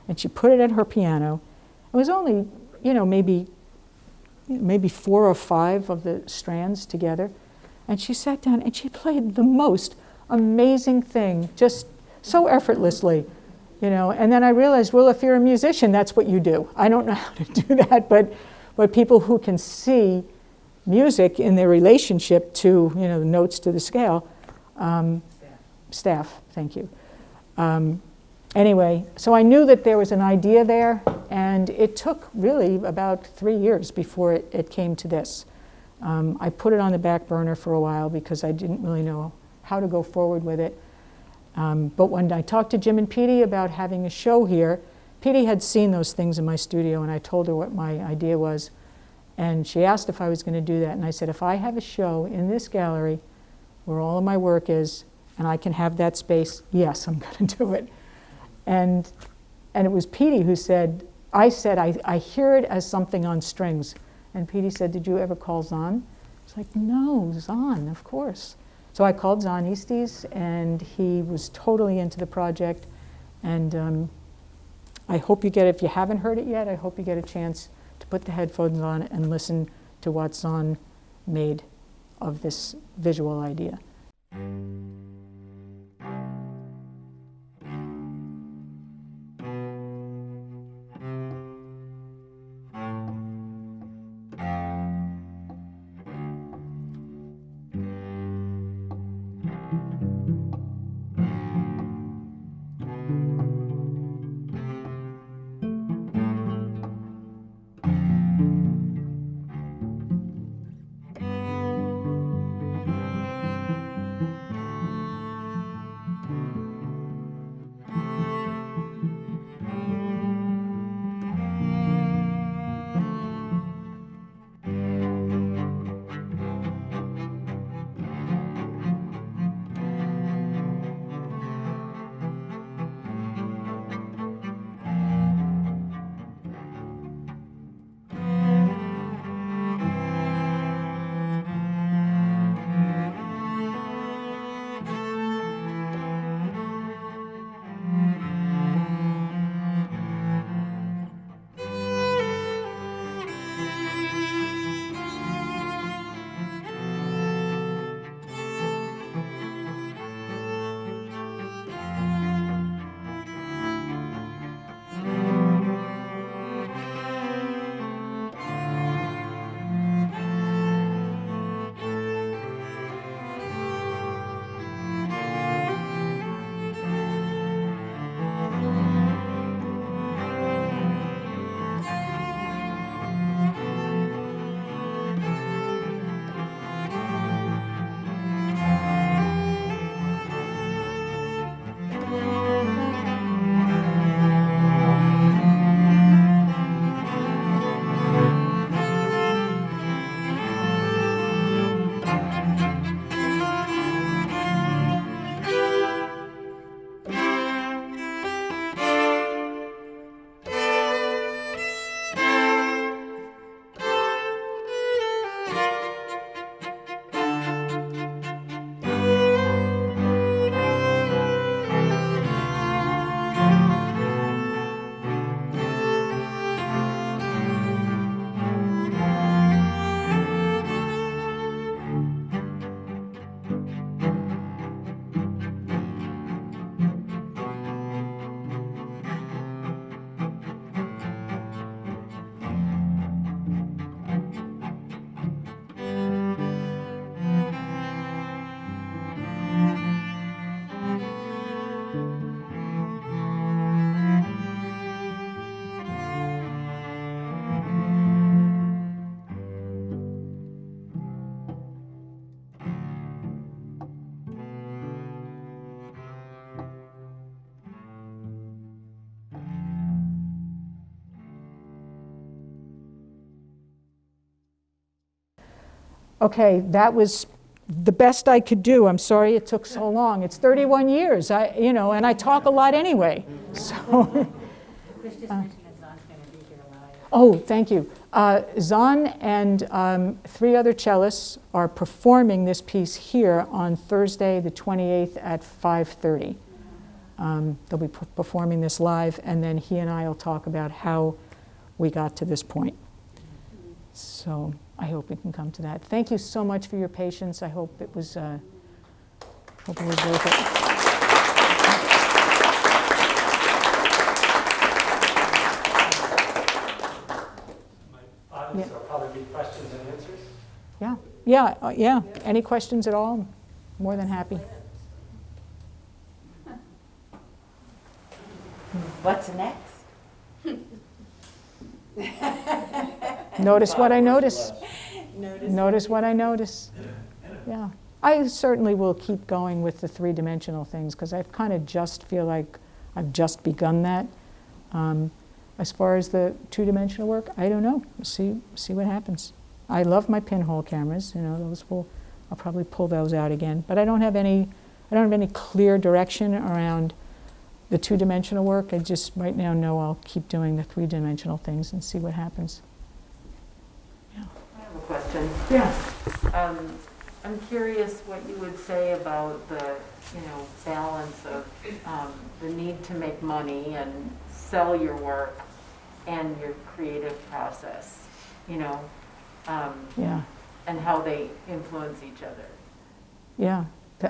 and she put it at her piano. It was only, you know, maybe 4 or 5 of the strands together. And she sat down and she played the most amazing thing, just so effortlessly, you know. And then I realized, well, if you're a musician, that's what you do. I don't know how to do that, but people who can see music in their relationship to, you know, the notes to the scale, staff, thank you. Anyway, so I knew that there was an idea there, and it took really about 3 years before it came to this. I put it on the back burner for a while because I didn't really know how to go forward with it. But when I talked to Jim and Petey about having a show here, Petey had seen those things in my studio, and I told her what my idea was. And she asked if I was going to do that, and I said, if I have a show in this gallery where all of my work is, and I can have that space, yes, I'm going to do it. And it was Petey who said, I hear it as something on strings. And Petey said, did you ever call Zahn? It's like, no, Zahn, of course. So I called Zahn Easties, and he was totally into the project. And I hope you get it. If you haven't heard it yet, I hope you get a chance to put the headphones on and listen to what Zahn made of this visual idea. Okay, that was the best I could do. I'm sorry it took so long. It's 31 years, and I talk a lot anyway. So. Chris just mentioned that Zon's going to be here live. Oh, thank you. Zon and 3 other cellists are performing this piece here on Thursday, the 28th at 5:30. They'll be performing this live, and then he and I will talk about how we got to this point. So I hope we can come to that. Thank you so much for your patience. I hope it was worth it. There'll probably be questions and answers. Yeah. Any questions at all? More than happy. What's next? Notice what I notice. Notice what I notice. Yeah. I certainly will keep going with the 3-dimensional things because I kind of just feel like I've just begun that. As far as the 2-dimensional work, I don't know. We'll see what happens. I love my pinhole cameras. I'll probably pull those out again. But I don't have any clear direction around the 2-dimensional work. I just right now know I'll keep doing the 3-dimensional things and see what happens. Yeah. I have a question. Yeah. I'm curious what you would say about the, balance of the need to make money and sell your work and your creative process, and how they influence each other. Yeah,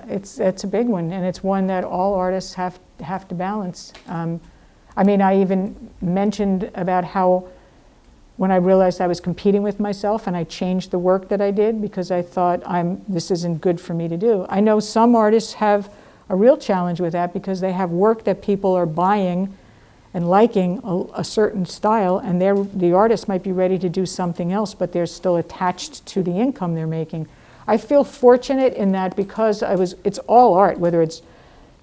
it's a big one, and it's one that all artists have to balance. I even mentioned about how when I realized I was competing with myself and I changed the work that I did because I thought this isn't good for me to do. I know some artists have a real challenge with that because they have work that people are buying and liking a certain style, and the artist might be ready to do something else, but they're still attached to the income they're making. I feel fortunate in that because it's all art, whether it's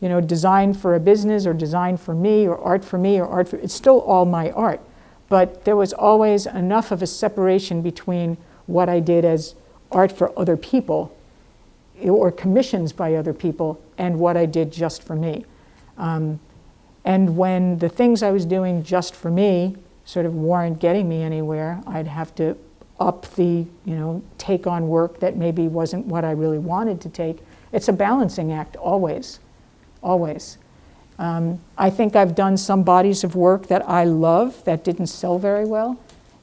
designed for a business or designed for me or art for me or art for, it's still all my art. But there was always enough of a separation between what I did as art for other people or commissions by other people and what I did just for me. And when the things I was doing just for me sort of weren't getting me anywhere, I'd have to take on work that maybe wasn't what I really wanted to take. It's a balancing act, always, always. I think I've done some bodies of work that I love that didn't sell very well,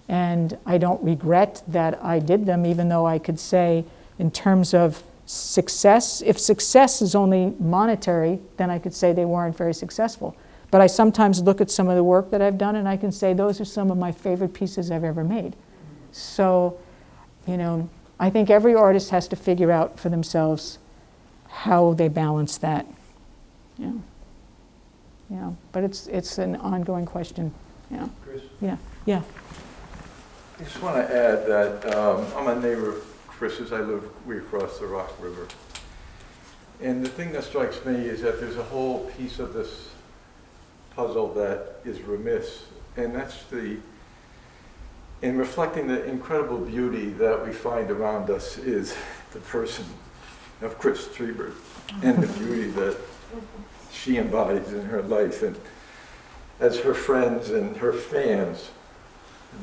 and I don't regret that I did them, even though I could say in terms of success, if success is only monetary, then I could say they weren't very successful. But I sometimes look at some of the work that I've done and I can say those are some of my favorite pieces I've ever made. So, I think every artist has to figure out for themselves how they balance that. Yeah. But it's an ongoing question. Yeah. Chris? Yeah. I just want to add that I'm a neighbor of Chris's. I live way across the Rock River. And the thing that strikes me is that there's a whole piece of this puzzle that is remiss, and that's in reflecting the incredible beauty that we find around us is the person of Chris Triebert and the beauty that she embodies in her life. And as her friends and her fans,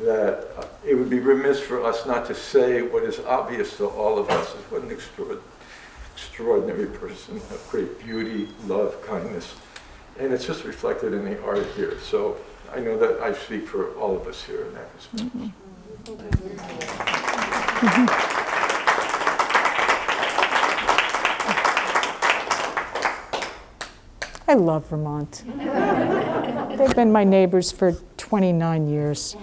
that it would be remiss for us not to say what is obvious to all of us is what an extraordinary person of great beauty, love, kindness. And it's just reflected in the art here. So I know that I speak for all of us here in that respect. I love Vermont. They've been my neighbors for 29 years.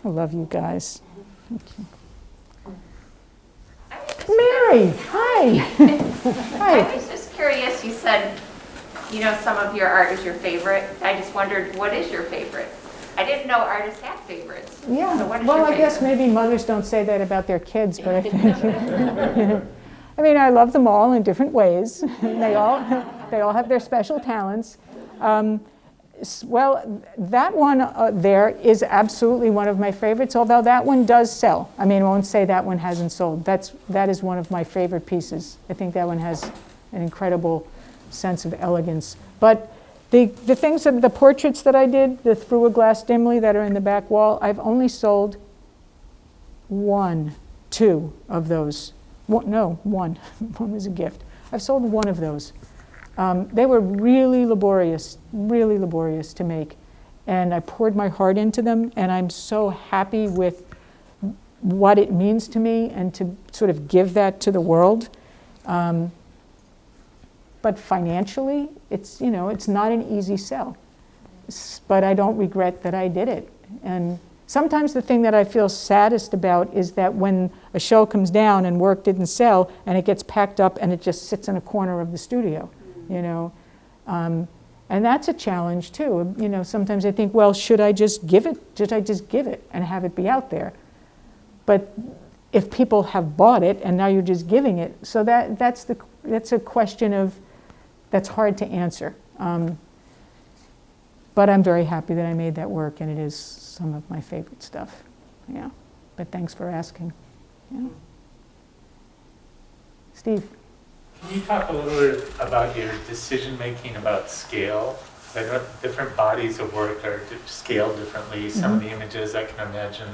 I love you guys. Thank you. Mary, hi. Hi. I was just curious, you said, some of your art is your favorite. I just wondered, what is your favorite? I didn't know artists have favorites. Yeah, So what is well, your I guess favorite? maybe mothers don't say that about their kids, but I think, I love them all in different ways. They all have their special talents. Well, that one there is absolutely one of my favorites, although that one does sell. I mean, I won't say that one hasn't sold. That is one of my favorite pieces. I think that one has an incredible sense of elegance. But the things, the portraits that I did, the Through a Glass Dimly that are in the back wall, I've only sold two of those. One. One was a gift. I've sold one of those. They were really laborious to make. And I poured my heart into them, and I'm so happy with what it means to me and to sort of give that to the world. But financially, it's not an easy sell. But I don't regret that I did it. And sometimes the thing that I feel saddest about is that when a show comes down and work didn't sell and it gets packed up and it just sits in a corner of the studio, and that's a challenge too. Sometimes I think, well, should I just give it? Should I just give it and have it be out there? But if people have bought it and now you're just giving it, so that's a question that's hard to answer. But I'm very happy that I made that work, and it is some of my favorite stuff. Yeah. But thanks for asking. Yeah. Steve. Can you talk a little bit about your decision-making about scale? I know different bodies of work are scaled differently. Some of the images I can imagine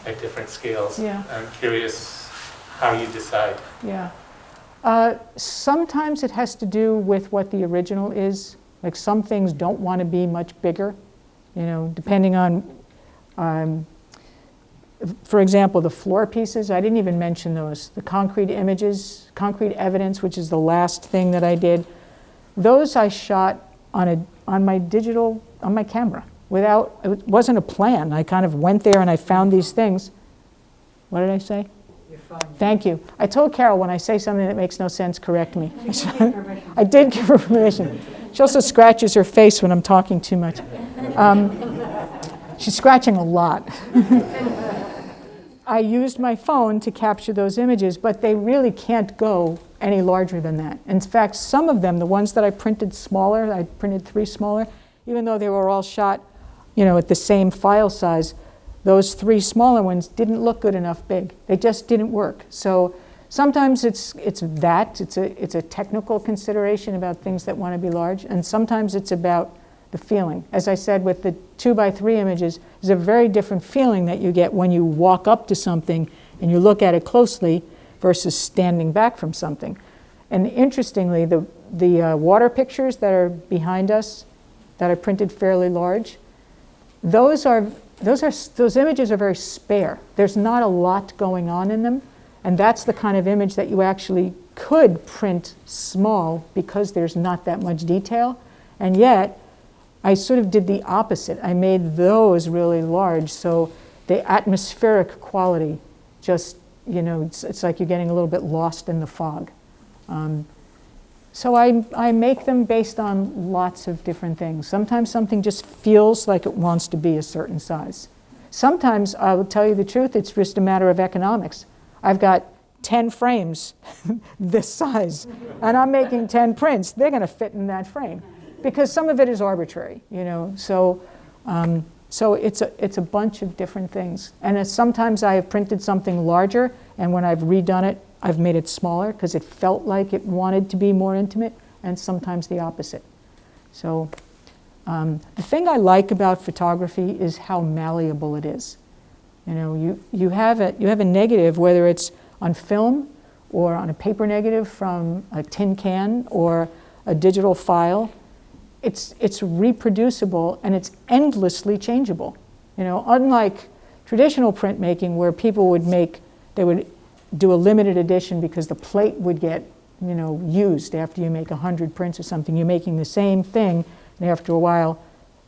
at different scales. Yeah. I'm curious how you decide. Yeah. Sometimes it has to do with what the original is. Like some things don't want to be much bigger, depending on, for example, the floor pieces. I didn't even mention those. The concrete images, concrete evidence, which is the last thing that I did. Those I shot on my camera. It wasn't a plan. I kind of went there and I found these things. What did I say? You're fine. Thank you. I told Carol when I say something that makes no sense, correct me. I did give her permission. She also scratches her face when I'm talking too much. She's scratching a lot. I used my phone to capture those images, but they really can't go any larger than that. In fact, some of them, the ones that I printed smaller, I printed 3 smaller, even though they were all shot, at the same file size, those 3 smaller ones didn't look good enough big. They just didn't work. So sometimes it's a technical consideration about things that want to be large, and sometimes it's about the feeling. As I said, with the 2x3 images, there's a very different feeling that you get when you walk up to something and you look at it closely versus standing back from something. And interestingly, the water pictures that are behind us that I printed fairly large, those images are very spare. There's not a lot going on in them, and that's the kind of image that you actually could print small because there's not that much detail. And yet, I sort of did the opposite. I made those really large, so the atmospheric quality just, it's like you're getting a little bit lost in the fog. So I make them based on lots of different things. Sometimes something just feels like it wants to be a certain size. Sometimes, I will tell you the truth, it's just a matter of economics. I've got 10 frames this size, and I'm making 10 prints. They're going to fit in that frame because some of it is arbitrary, So it's a bunch of different things. And sometimes I have printed something larger, and when I've redone it, I've made it smaller because it felt like it wanted to be more intimate, and sometimes the opposite. So the thing I like about photography is how malleable it is. You have a negative, whether it's on film or on a paper negative from a tin can or a digital file. It's reproducible and it's endlessly changeable. Unlike traditional printmaking where people would do a limited edition because the plate would get, used after you make 100 prints or something. You're making the same thing, and after a while,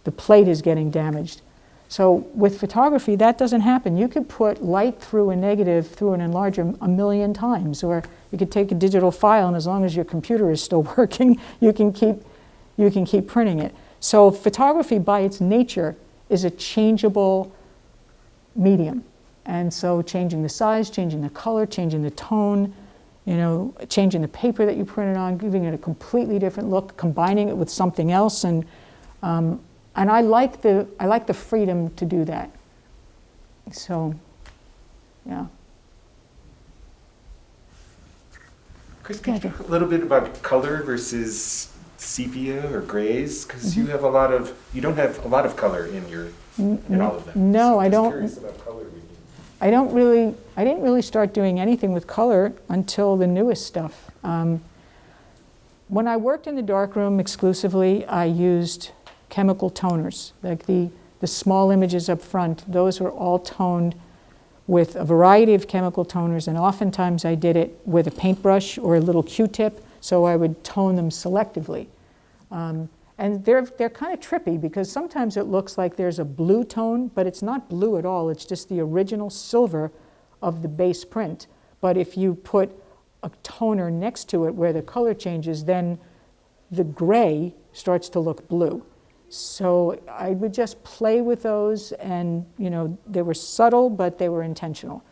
the plate is getting damaged. So with photography, that doesn't happen. You could put light through a negative, through an enlarger 1,000,000 times, or you could take a digital file, and as long as your computer is still working, you can keep printing it. So photography, by its nature, is a changeable medium. And so changing the size, changing the color, changing the tone, changing the paper that you printed on, giving it a completely different look, combining it with something else, and And I like the freedom to do that. So, yeah. Chris, can you talk a little bit about color versus sepia or grays? Because you don't have a lot of color in all of them. No, so I don't. Curious about color reading. I didn't really start doing anything with color until the newest stuff. When I worked in the darkroom exclusively, I used chemical toners, like the small images up front. Those were all toned with a variety of chemical toners, and oftentimes I did it with a paintbrush or a little Q-tip, so I would tone them selectively. And they're kind of trippy because sometimes it looks like there's a blue tone, but it's not blue at all. It's just the original silver of the base print. But if you put a toner next to it where the color changes, then the gray starts to look blue. So I would just play with those, and they were subtle, but they were intentional.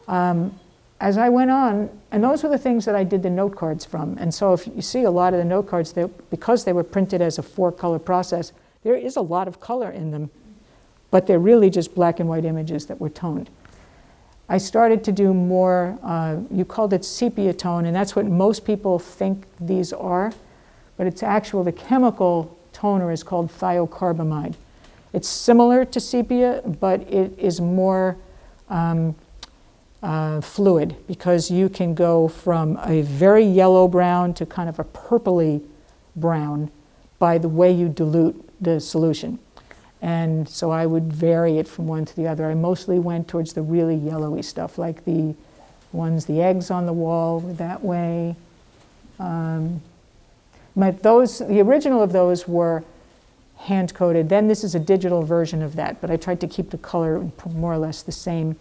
As I went on, and those were the things that I did the note cards from. And so if you see a lot of the note cards, because they were printed as a 4-color process, there is a lot of color in them, but they're really just black and white images that were toned. I started to do more, you called it sepia tone, and that's what most people think these are, but it's the chemical toner is called thiocarbamide. It's similar to sepia, but it is more fluid, because you can go from a very yellow brown to kind of a purpley brown by the way you dilute the solution. And so I would vary it from one to the other. I mostly went towards the really yellowy stuff, like the eggs on the wall were that way. The original of those were hand-coated. Then this is a digital version of that, but I tried to keep the color more or less the same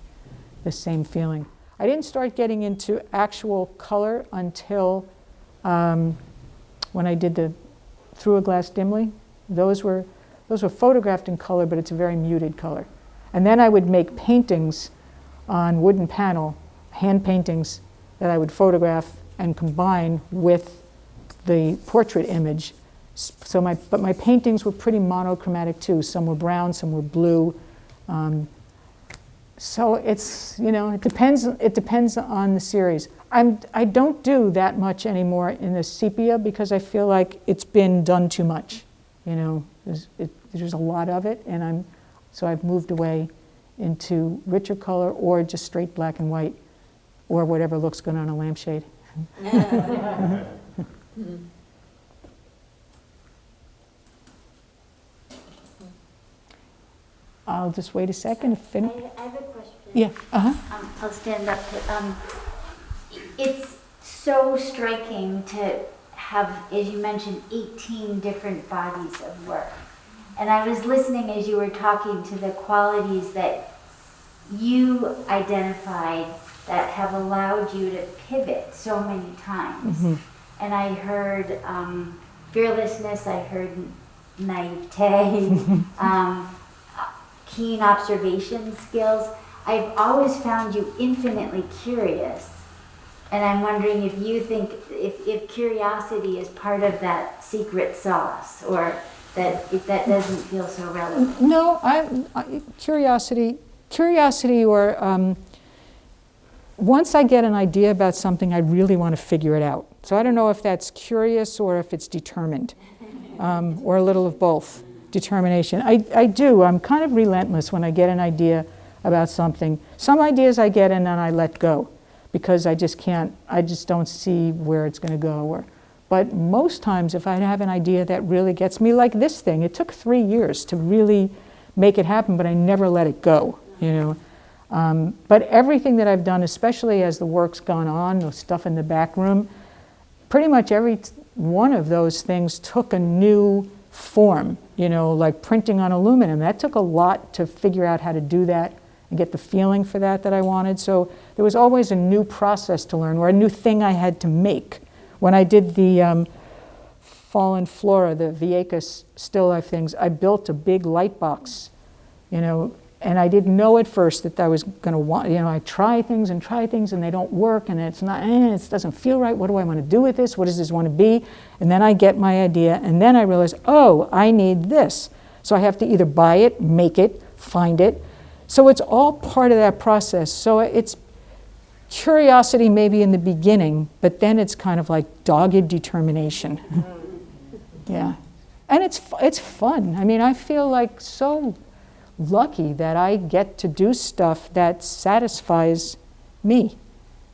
feeling. I didn't start getting into actual color until when I did the Through a Glass Dimly. Those were photographed in color, but it's a very muted color. And then I would make paintings on wooden panel, hand paintings that I would photograph and combine with the portrait image. But my paintings were pretty monochromatic too. Some were brown, some were blue. So it's, it depends on the series. I don't do that much anymore in the sepia because I feel like it's been done too much. There's a lot of it, and so I've moved away into richer color or just straight black and white, or whatever looks good on a lampshade. I'll just wait a second. I have a question. Yeah. I'll stand up. It's so striking to have, as you mentioned, 18 different bodies of work. And I was listening as you were talking to the qualities that you identified that have allowed you to pivot so many times. Mm-hmm. And I heard fearlessness, I heard naivete, keen observation skills. I've always found you infinitely curious. And I'm wondering if you think, if curiosity is part of that secret sauce, or that if that doesn't feel so relevant. No, curiosity, or once I get an idea about something, I really want to figure it out. So I don't know if that's curious or if it's determined, or a little of both. Determination. I do. I'm kind of relentless when I get an idea about something. Some ideas I get and then I let go because I just don't see where it's going to go. But most times if I have an idea that really gets me, like this thing, it took 3 years to really make it happen, but I never let it go, But everything that I've done, especially as the work's gone on, the stuff in the back room, pretty much every one of those things took a new form, like printing on aluminum. That took a lot to figure out how to do that and get the feeling for that I wanted. So there was always a new process to learn, or a new thing I had to make. When I did the Fallen Flora, the Vieques still life things, I built a big light box, And I didn't know at first that I was going to want, I try things and they don't work, and it's not, it doesn't feel right. What do I want to do with this? What does this want to be? And then I get my idea, and then I realize, oh, I need this. So I have to either buy it, make it, find it. So it's all part of that process. So it's curiosity maybe in the beginning, but then it's kind of like dogged determination. Yeah. And it's fun. I mean, I feel like so lucky that I get to do stuff that satisfies me.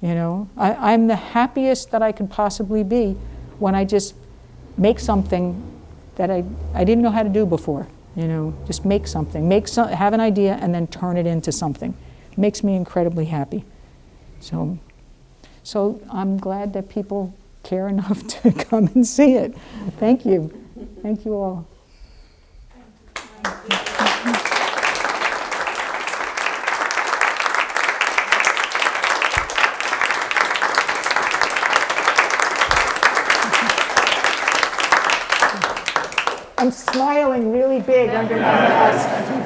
I'm the happiest that I could possibly be when I just make something that I didn't know how to do before. Just make something, have an idea and then turn it into something. It makes me incredibly happy. So I'm glad that people care enough to come and see it. Thank you. Thank you all. I'm smiling really big under my mask.